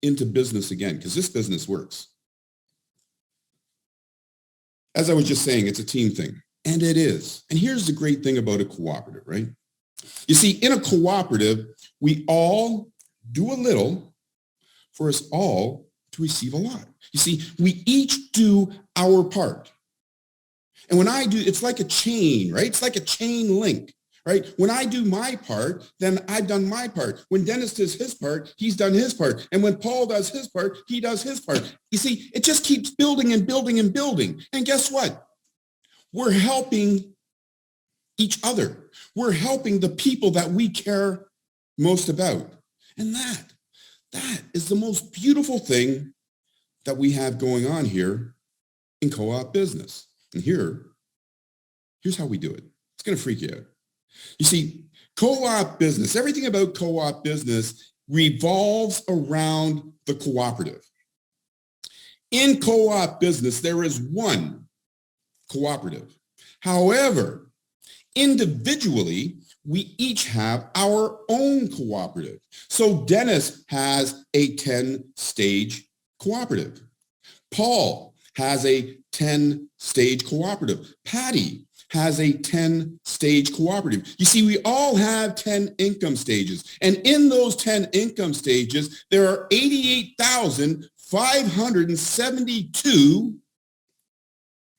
into business again, because this business works. As I was just saying, it's a team thing, and it is. And here's the great thing about a cooperative, right? You see, in a cooperative, we all do a little for us all to receive a lot. You see, we each do our part. And when I do, it's like a chain, right? It's like a chain link, right? When I do my part, then I've done my part. When Dennis does his part, he's done his part. And when Paul does his part, he does his part. You see, it just keeps building and building and building. And guess what? We're helping each other. We're helping the people that we care most about. And that is the most beautiful thing that we have going on here in co-op business. And here's how we do it. It's going to freak you out. You see, co-op business, everything about co-op business revolves around the cooperative. In co-op business, there is one cooperative. However, individually, we each have our own cooperative. So Dennis has a 10-stage cooperative. Paul has a 10-stage cooperative. Patty has a 10-stage cooperative. You see, we all have 10 income stages. And in those 10 income stages, there are 88,572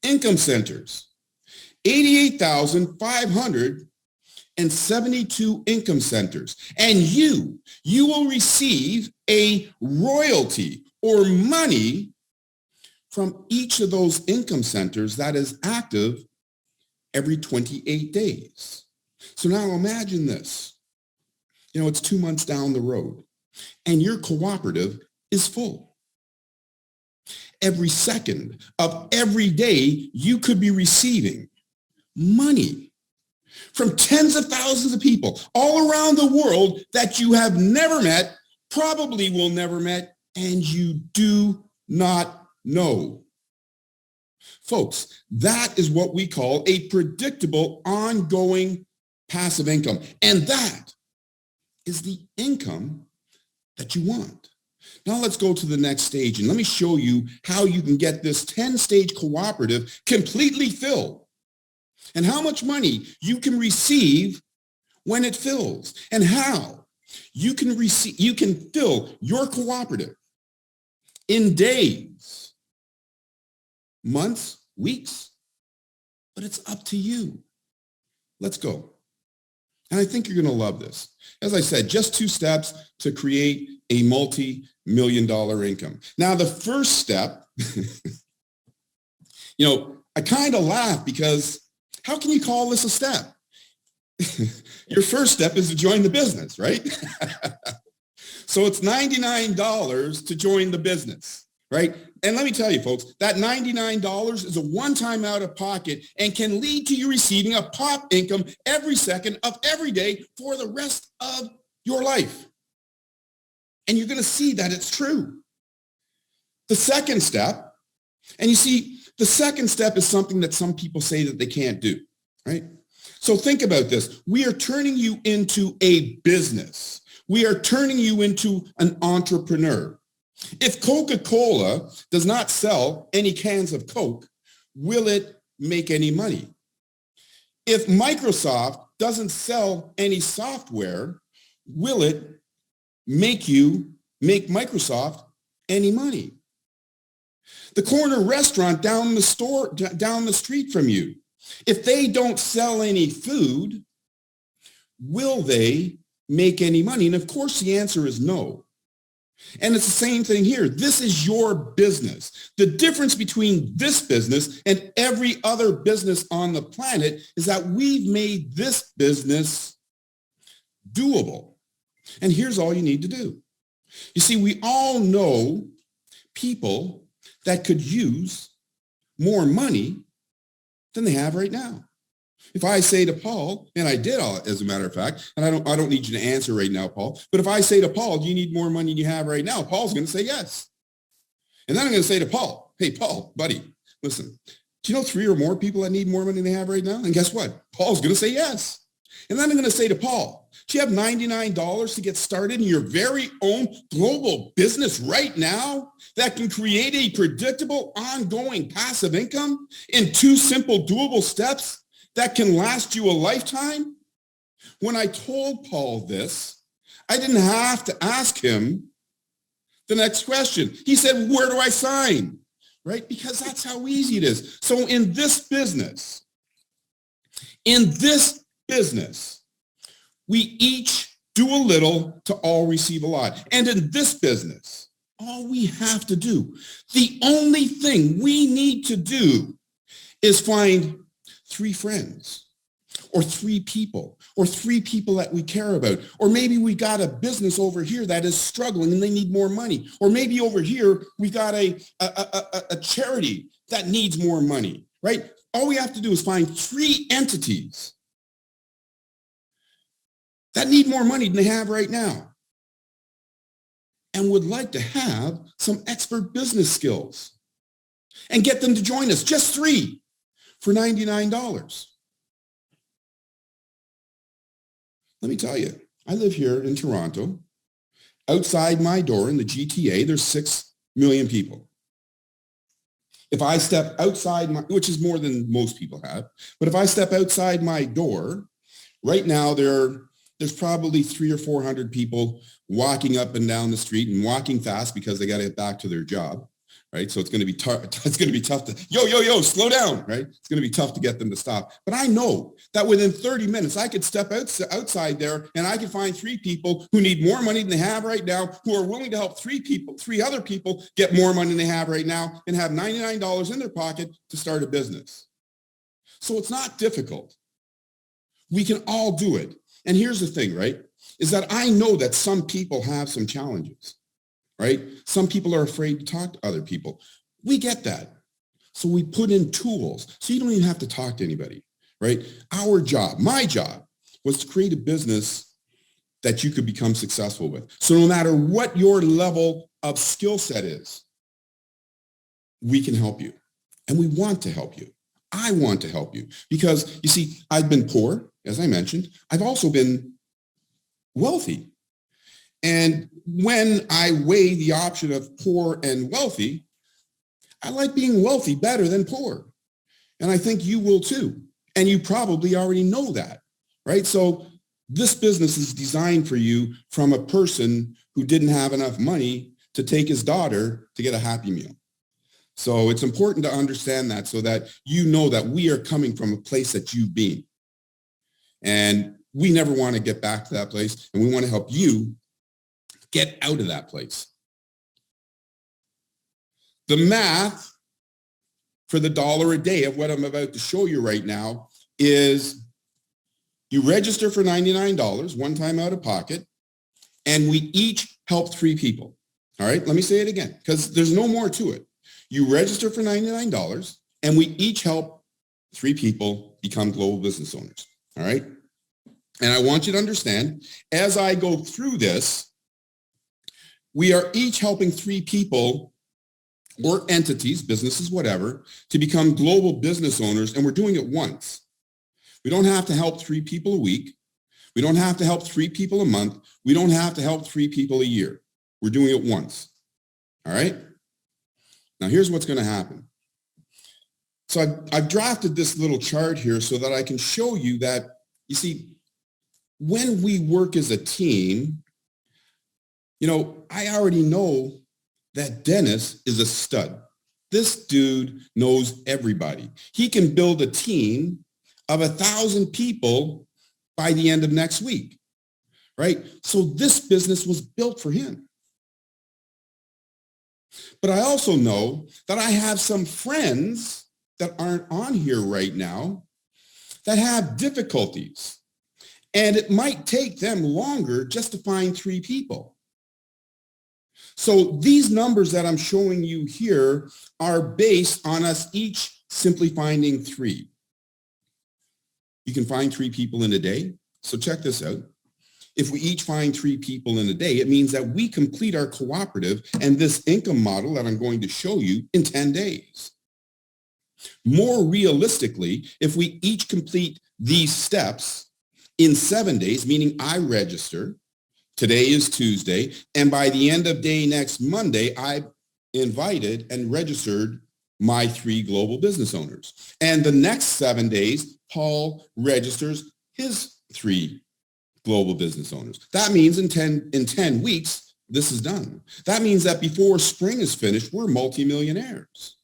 income centers. 88,572 income centers. And you will receive a royalty or money from each of those income centers that is active every 28 days. So now imagine this. You know, it's 2 months down the road and your cooperative is full. Every second of every day, you could be receiving money from tens of thousands of people all around the world that you have never met, probably will never met, and you do not know. Folks, that is what we call a predictable, ongoing passive income. And that is the income that you want. Now let's go to the next stage and let me show you how you can get this 10-stage cooperative completely filled and how much money you can receive when it fills and how you can fill your cooperative in days, months, weeks, but it's up to you. Let's go. And I think you're going to love this. As I said, just 2 steps to create a multi-million-dollar income. Now, the first step, I kind of laugh because how can you call this a step? Your first step is to join the business, right? So it's $99 to join the business, right? And let me tell you, folks, that $99 is a one-time out of pocket and can lead to you receiving a pop income every second of every day for the rest of your life. And you're going to see that it's true. The second step, and you see, the second step is something that some people say that they can't do, right? So think about this. We are turning you into a business. We are turning you into an entrepreneur. If Coca-Cola does not sell any cans of Coke, will it make any money? If Microsoft doesn't sell any software, will it make Microsoft any money? The corner restaurant down the street from you, if they don't sell any food, will they make any money? And of course, the answer is no. And it's the same thing here. This is your business. The difference between this business and every other business on the planet is that we've made this business doable. And here's all you need to do. You see, we all know people that could use more money than they have right now. If I say to Paul, and I did, as a matter of fact, and I don't need you to answer right now, Paul, but if I say to Paul, do you need more money than you have right now? Paul's going to say yes. And then I'm going to say to Paul, hey, Paul, buddy, listen, do you know 3 or more people that need more money than they have right now? And guess what? Paul's going to say yes. And then I'm going to say to Paul, do you have $99 to get started in your very own global business right now that can create a predictable, ongoing passive income in 2 simple, doable steps that can last you a lifetime? When I told Paul this, I didn't have to ask him the next question. He said, where do I sign? Right? Because that's how easy it is. So in this business, we each do a little to all receive a lot. And in this business, all we have to do, the only thing we need to do is find 3 friends or 3 people or 3 people that we care about. Or maybe we got a business over here that is struggling and they need more money. Or maybe over here, we got a charity that needs more money, right? All we have to do is find 3 entities that need more money than they have right now and would like to have some expert business skills and get them to join us, just 3 for $99. Let me tell you, I live here in Toronto. Outside my door in the GTA, there's 6 million people. If I step outside my, which is more than most people have, but if I step outside my door, right now there's probably 300 or 400 people walking up and down the street and walking fast because they got to get back to their job, right? So it's going to be tough to, yo, slow down, right? It's going to be tough to get them to stop. But I know that within 30 minutes, I could step outside there and I could find 3 people who need more money than they have right now, who are willing to help 3 other people get more money than they have right now and have $99 in their pocket to start a business. So it's not difficult. We can all do it. And here's the thing, right, is that I know that some people have some challenges, right? Some people are afraid to talk to other people. We get that. So we put in tools so you don't even have to talk to anybody, right? Our job, my job, was to create a business that you could become successful with. So no matter what your level of skill set is, we can help you. And we want to help you. I want to help you because, you see, I've been poor, as I mentioned. I've also been wealthy. And when I weigh the option of poor and wealthy, I like being wealthy better than poor. And I think you will too. And you probably already know that, right? So this business is designed for you from a person who didn't have enough money to take his daughter to get a Happy Meal. So it's important to understand that so that you know that we are coming from a place that you've been. And we never want to get back to that place. And we want to help you get out of that place. The math for the $1 a day of what I'm about to show you right now is you register for $99, one time out of pocket, and we each help 3 people. All right, let me say it again, because there's no more to it. You register for $99, and we each help 3 people become global business owners. All right? And I want you to understand, as I go through this, we are each helping 3 people or entities, businesses, whatever, to become global business owners, and we're doing it once. We don't have to help 3 people a week. We don't have to help 3 people a month. We don't have to help 3 people a year. We're doing it once. All right? Now, here's what's going to happen. So I've drafted this little chart here so that I can show you that, you see, when we work as a team, you know, I already know that Dennis is a stud. This dude knows everybody. He can build a team of 1,000 people by the end of next week, right? So this business was built for him. But I also know that I have some friends that aren't on here right now that have difficulties. And it might take them longer just to find 3 people. So these numbers that I'm showing you here are based on us each simply finding 3. You can find 3 people in a day. So check this out. If we each find 3 people in a day, it means that we complete our cooperative and this income model that I'm going to show you in 10 days. More realistically, if we each complete these steps in 7 days, meaning I register. Today is Tuesday. And by the end of day next Monday, I invited and registered my 3 global business owners. And the next 7 days, Paul registers his 3 global business owners. That means in 10 weeks, this is done. That means that before spring is finished, we're multimillionaires.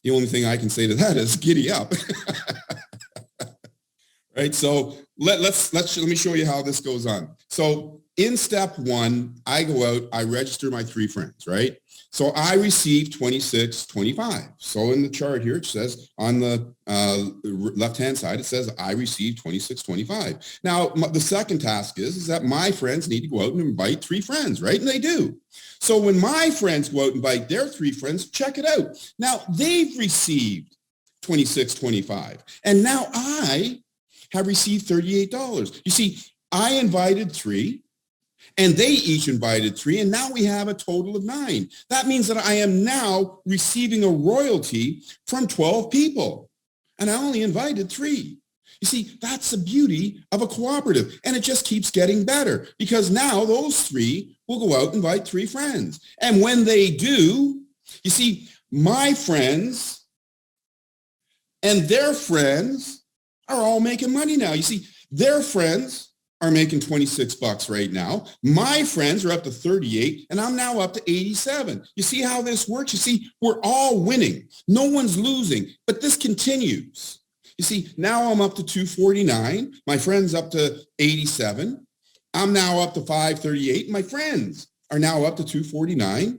The only thing I can say to that is giddy up. Right? So let me show you how this goes on. So in step 1, I go out, I register my 3 friends, right? So I receive $26.25. So in the chart here, it says on the left-hand side, it says I receive $26.25. Now, the second task is that my friends need to go out and invite 3 friends, right? And they do. So when my friends go out and invite their 3 friends, check it out. Now, they've received $26.25. And now I have received $38. You see, I invited 3. And they each invited 3, and now we have a total of 9. That means that I am now receiving a royalty from 12 people, and I only invited 3. You see, that's the beauty of a cooperative, and it just keeps getting better because now those 3 will go out and invite 3 friends. And when they do, you see, my friends and their friends are all making money now. You see, their friends are making $26 right now. My friends are up to 38, and I'm now up to 87. You see how this works? You see, we're all winning. No one's losing, but this continues. You see, now I'm up to 249. My friend's up to 87. I'm now up to 538. My friends are now up to 249.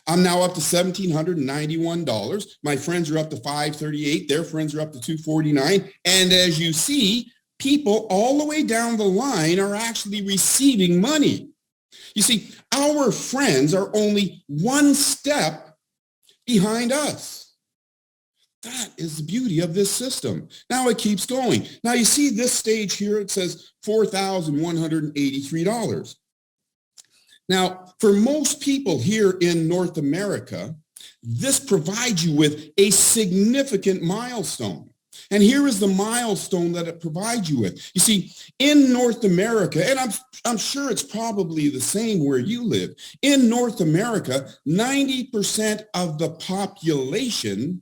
I'm now up to $1,791. My friends are up to 538. Their friends are up to 249. And as you see, people all the way down the line are actually receiving money. You see, our friends are only one step behind us. That is the beauty of this system. Now it keeps going. Now you see this stage here, it says $4,183. Now, for most people here in North America, this provides you with a significant milestone. And here is the milestone that it provides you with. You see, in North America, and I'm sure it's probably the same where you live, in North America, 90% of the population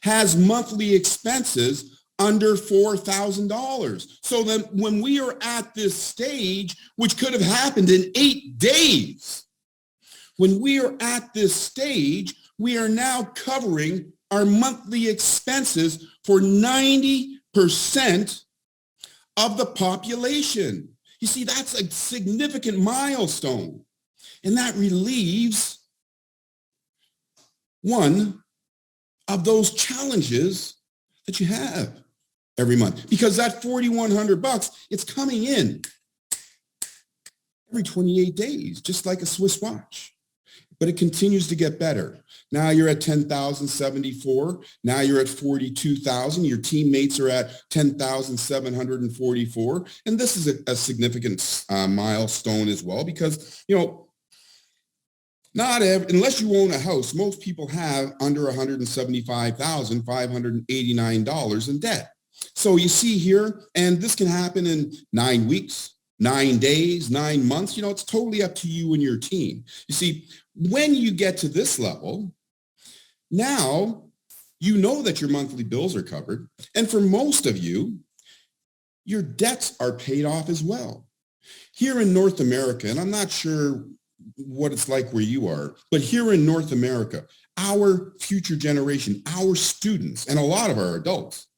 has monthly expenses under $4,000. So then when we are at this stage, which could have happened in 8 days, when we are at this stage, we are now covering our monthly expenses for 90% of the population. You see, that's a significant milestone. And that relieves one of those challenges that you have every month. Because that $4,100, it's coming in every 28 days, just like a Swiss watch. But it continues to get better. Now you're at 10,074. Now you're at 42,000. Your teammates are at 10,744. And this is a significant milestone as well because, you know, unless you own a house, most people have under $175,589 in debt. So you see here, and this can happen in 9 weeks, 9 days, 9 months. You know, it's totally up to you and your team. You see, when you get to this level, now you know that your monthly bills are covered. And for most of you, your debts are paid off as well. Here in North America, and I'm not sure what it's like where you are, but here in North America, our future generation, our students, and a lot of our adults,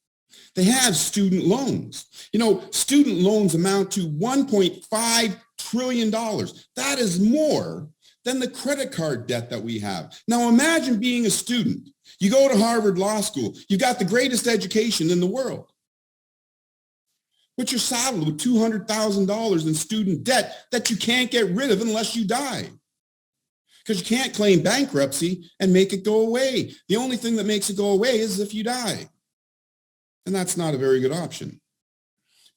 they have student loans. You know, student loans amount to $1.5 trillion. That is more than the credit card debt that we have. Now imagine being a student. You go to Harvard Law School. You've got the greatest education in the world. But you're saddled with $200,000 in student debt that you can't get rid of unless you die. Because you can't claim bankruptcy and make it go away. The only thing that makes it go away is if you die. And that's not a very good option.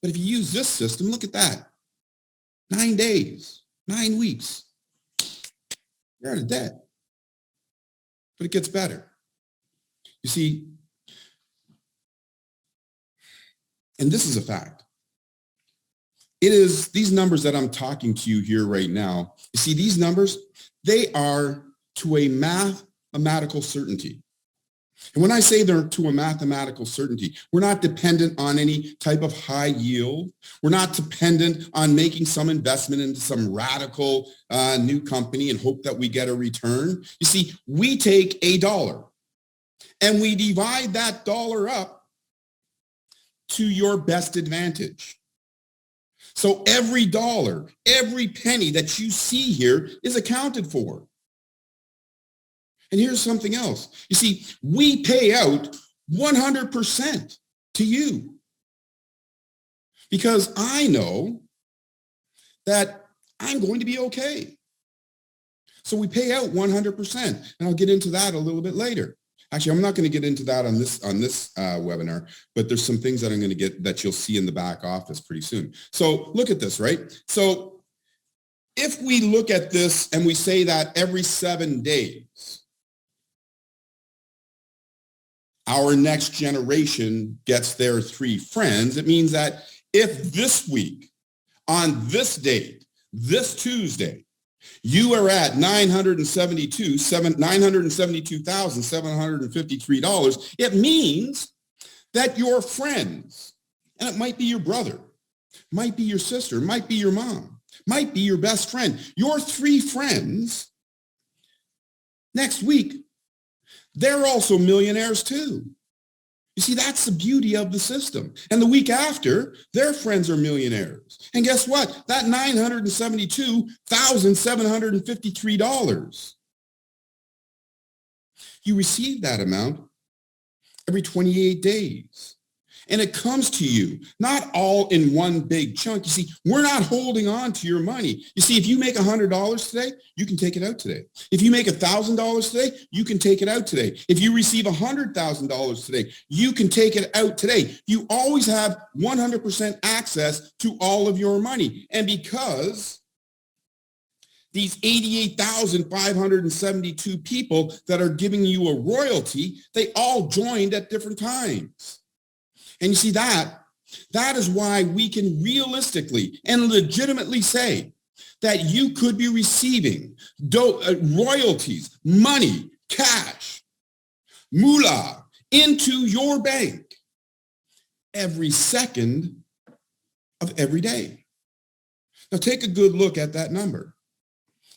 But if you use this system, look at that. 9 days, 9 weeks. You're out of debt. But it gets better. You see, and this is a fact. it is these numbers that I'm talking to you here right now. You see, these numbers, they are to a mathematical certainty. And when I say they're to a mathematical certainty, we're not dependent on any type of high yield. We're not dependent on making some investment into some radical new company and hope that we get a return. You see, we take a dollar and we divide that dollar up to your best advantage. So every dollar, every penny that you see here is accounted for. And here's something else. You see, we pay out 100% to you because I know that I'm going to be okay. So we pay out 100%, and I'll get into that a little bit later. Actually, I'm not going to get into that on this webinar, but there's some things that I'm going to get that you'll see in the back office pretty soon. So look at this, right? So if we look at this and we say that every 7 days, our next generation gets their 3 friends, it means that if this week, on this date, this Tuesday, you are at $972,753. It means that your friends, and it might be your brother, might be your sister, might be your mom, might be your best friend, your 3 friends, next week, they're also millionaires too. You see, that's the beauty of the system. And the week after, their friends are millionaires. And guess what? That $972,753, you receive that amount every 28 days. And it comes to you, not all in one big chunk. You see, we're not holding on to your money. You see, if you make $100 today, you can take it out today. If you make $1,000 today, you can take it out today. If you receive $100,000 today, you can take it out today. You always have 100% access to all of your money. And because these 88,572 people that are giving you a royalty, they all joined at different times. And you see, that is why we can realistically and legitimately say that you could be receiving royalties, money, cash, moolah into your bank every second of every day. Now take a good look at that number.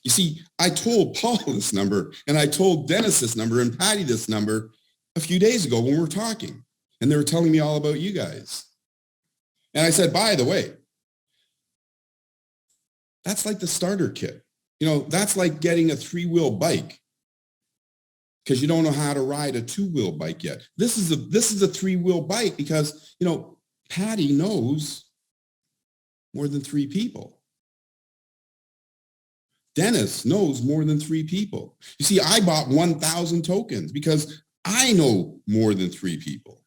You see, I told Paul this number, and I told Dennis this number, and Patty this number a few days ago when we were talking. And they were telling me all about you guys. And I said, by the way, that's like the starter kit. You know, that's like getting a 3-wheel bike because you don't know how to ride a 2-wheel bike yet. This is a 3-wheel bike because, you know, Patty knows more than 3 people. Dennis knows more than 3 people. You see, I bought 1,000 tokens because I know more than 3 people.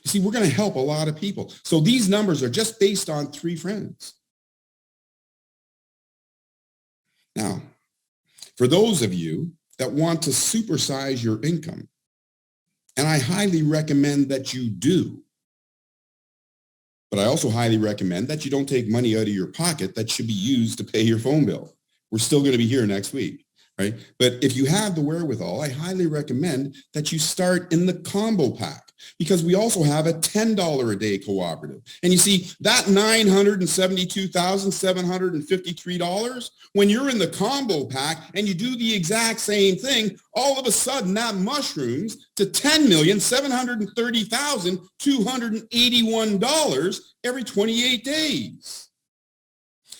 You see, we're going to help a lot of people. So these numbers are just based on 3 friends. Now, for those of you that want to supersize your income, and I highly recommend that you do, but I also highly recommend that you don't take money out of your pocket that should be used to pay your phone bill. We're still going to be here next week, right? But if you have the wherewithal, I highly recommend that you start in the combo pack, because we also have a $10 a day cooperative. And you see, that $972,753, when you're in the combo pack and you do the exact same thing, all of a sudden that mushrooms to $10,730,281 every 28 days.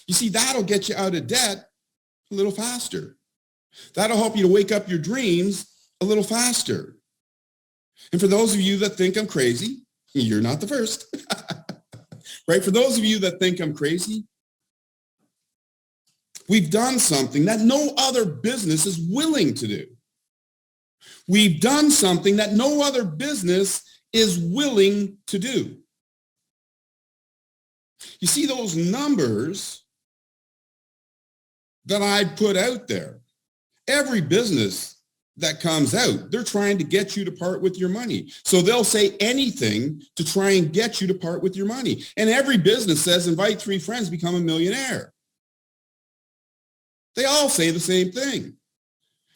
You see, that'll get you out of debt a little faster. That'll help you to wake up your dreams a little faster. And for those of you that think I'm crazy, you're not the first, right? For those of you that think I'm crazy, we've done something that no other business is willing to do. We've done something that no other business is willing to do. You see those numbers that I put out there? Every business that comes out, they're trying to get you to part with your money. So they'll say anything to try and get you to part with your money. And every business says, invite 3 friends, become a millionaire. They all say the same thing.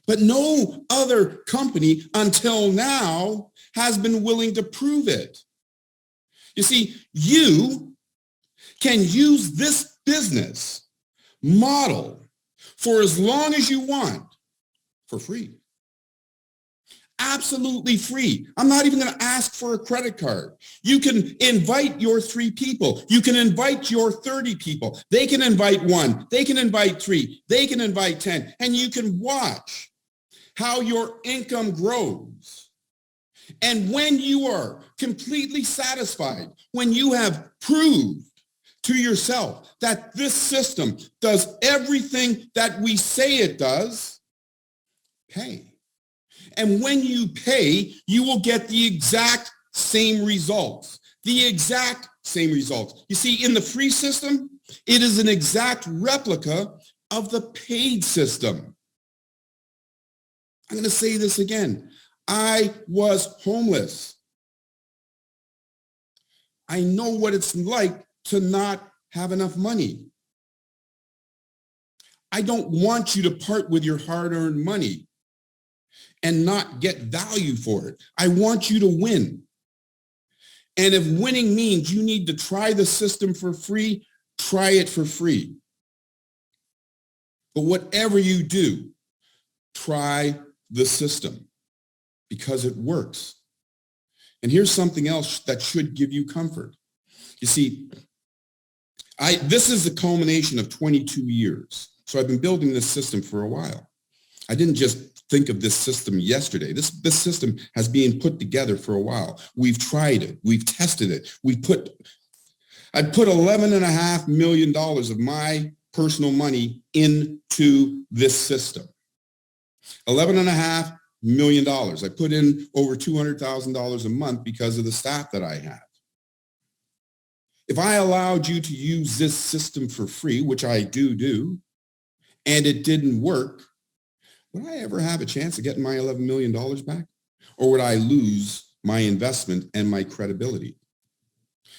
But no other company until now has been willing to prove it. You see, you can use this business model for as long as you want for free. Absolutely free. I'm not even going to ask for a credit card. You can invite your 3 people. You can invite your 30 people. They can invite 1. They can invite 3. They can invite 10. And you can watch how your income grows. And when you are completely satisfied, when you have proved to yourself that this system does everything that we say it does, pay. And when you pay, you will get the exact same results. The exact same results. You see, in the free system, it is an exact replica of the paid system. I'm going to say this again. I was homeless. I know what it's like to not have enough money. I don't want you to part with your hard-earned money and not get value for it. I want you to win. And if winning means you need to try the system for free, try it for free. But whatever you do, try the system because it works. And here's something else that should give you comfort. You see, this is the culmination of 22 years. So I've been building this system for a while. I didn't just think of this system yesterday. This system has been put together for a while. We've tried it. We've tested it. I put $11.5 million of my personal money into this system. $11.5 million. I put in over $200,000 a month because of the staff that I have. If I allowed you to use this system for free, which I do, and it didn't work, would I ever have a chance of getting my $11 million back? Or would I lose my investment and my credibility?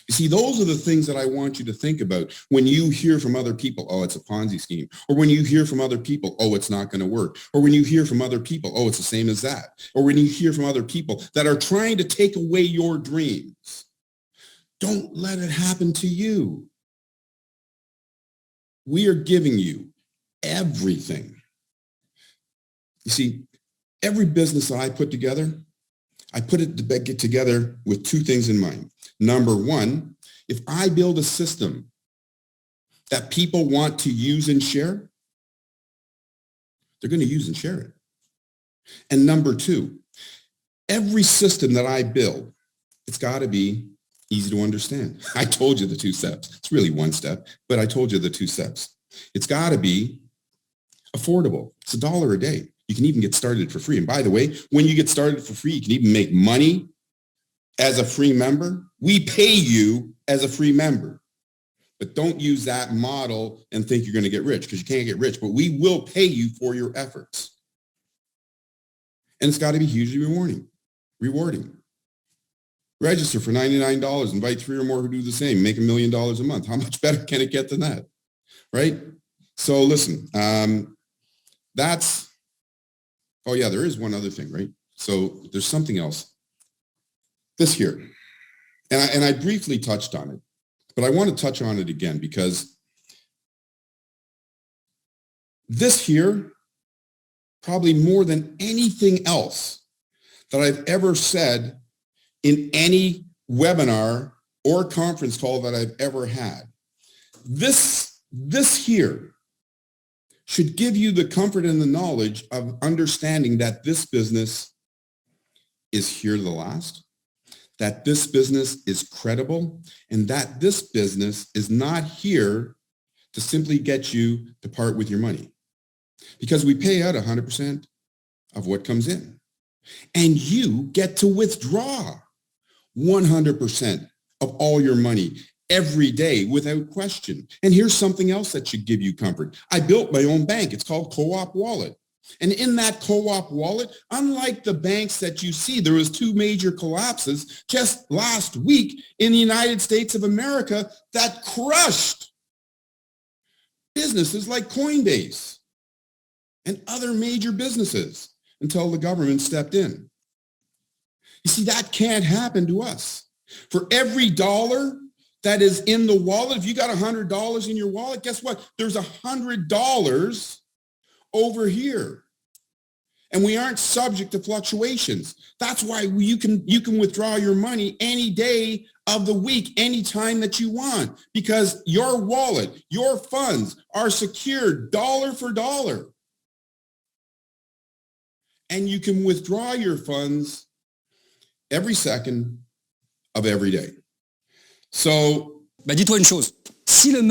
You see, those are the things that I want you to think about when you hear from other people, oh, it's a Ponzi scheme. Or when you hear from other people, oh, it's not going to work. Or when you hear from other people, oh, it's the same as that. Or when you hear from other people that are trying to take away your dreams. Don't let it happen to you. We are giving you everything. You see, every business that I put together, I put it together with 2 things in mind. Number 1, if I build a system that people want to use and share, they're going to use and share it. And number 2, every system that I build, it's got to be easy to understand. I told you the 2 steps. It's really 1 step, but I told you the 2 steps. It's got to be affordable. It's $1 a day. You can even get started for free. And by the way, when you get started for free, you can even make money as a free member. We pay you as a free member. But don't use that model and think you're going to get rich, because you can't get rich. But we will pay you for your efforts. And it's got to be hugely rewarding. Register for $99. Invite 3 or more who do the same. Make $1 million a month. How much better can it get than that? Right? So listen, oh yeah, there is one other thing, right? So there's something else. This here, and I briefly touched on it, but I want to touch on it again because this here, probably more than anything else that I've ever said in any webinar or conference call that I've ever had, this here should give you the comfort and the knowledge of understanding that this business is here to last, that this business is credible, and that this business is not here to simply get you to part with your money. Because we pay out 100% of what comes in. And you get to withdraw 100% of all your money every day without question. And here's something else that should give you comfort. I built my own bank. It's called Co-op Wallet. And in that co-op wallet, unlike the banks that you see, there was 2 major collapses just last week in the United States of America that crushed businesses like Coinbase and other major businesses until the government stepped in. You see, that can't happen to us. For every dollar that is in the wallet, if you got $100 in your wallet, guess what? There's $100 over here. And we aren't subject to fluctuations. That's why you can withdraw your money any day of the week, anytime that you want, because your wallet, your funds are secured dollar for dollar. And you can withdraw your funds every second of every day. So, dis-toi une chose, si le